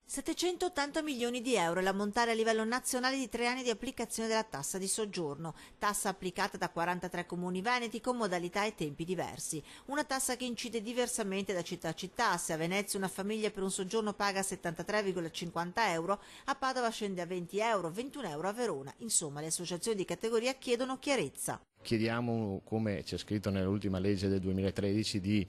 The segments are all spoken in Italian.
780 milioni di euro è l'ammontare a livello nazionale di 3 anni di applicazione della tassa di soggiorno, tassa applicata da 43 comuni veneti con modalità e tempi diversi. Una tassa che incide diversamente da città a città. Se a Venezia una famiglia per un soggiorno paga 73,50 euro, a Padova scende a 20 euro, 21 euro a Verona. Insomma, le associazioni di categoria chiedono chiarezza. Chiediamo, come c'è scritto nell'ultima legge del 2013, di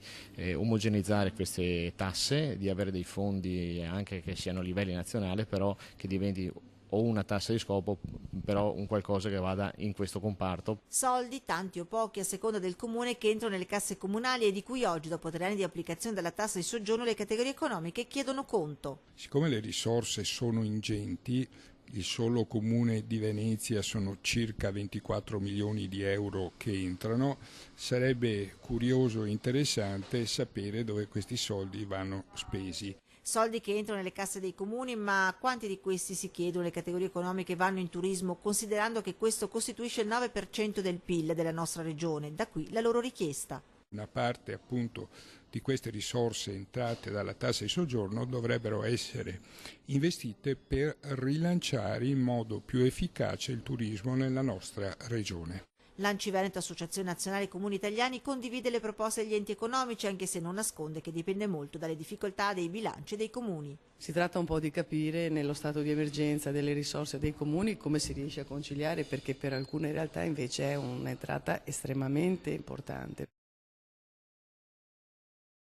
omogeneizzare queste tasse, di avere dei fondi anche che siano a livelli nazionali, però che diventi o una tassa di scopo, però un qualcosa che vada in questo comparto. Soldi, tanti o pochi, a seconda del comune, che entrano nelle casse comunali e di cui oggi, dopo 3 anni di applicazione della tassa di soggiorno, le categorie economiche chiedono conto. Siccome le risorse sono ingenti, il solo comune di Venezia sono circa 24 milioni di euro che entrano, sarebbe curioso e interessante sapere dove questi soldi vanno spesi. Soldi che entrano nelle casse dei comuni, ma quanti di questi, si chiedono, le categorie economiche vanno in turismo, considerando che questo costituisce il 9% del PIL della nostra regione? Da qui la loro richiesta. Una parte appunto di queste risorse entrate dalla tassa di soggiorno dovrebbero essere investite per rilanciare in modo più efficace il turismo nella nostra regione. L'Anci Veneto, Associazione Nazionale Comuni Italiani, condivide le proposte degli enti economici, anche se non nasconde che dipende molto dalle difficoltà dei bilanci dei comuni. Si tratta un po' di capire nello stato di emergenza delle risorse dei comuni come si riesce a conciliare, perché per alcune realtà invece è un'entrata estremamente importante.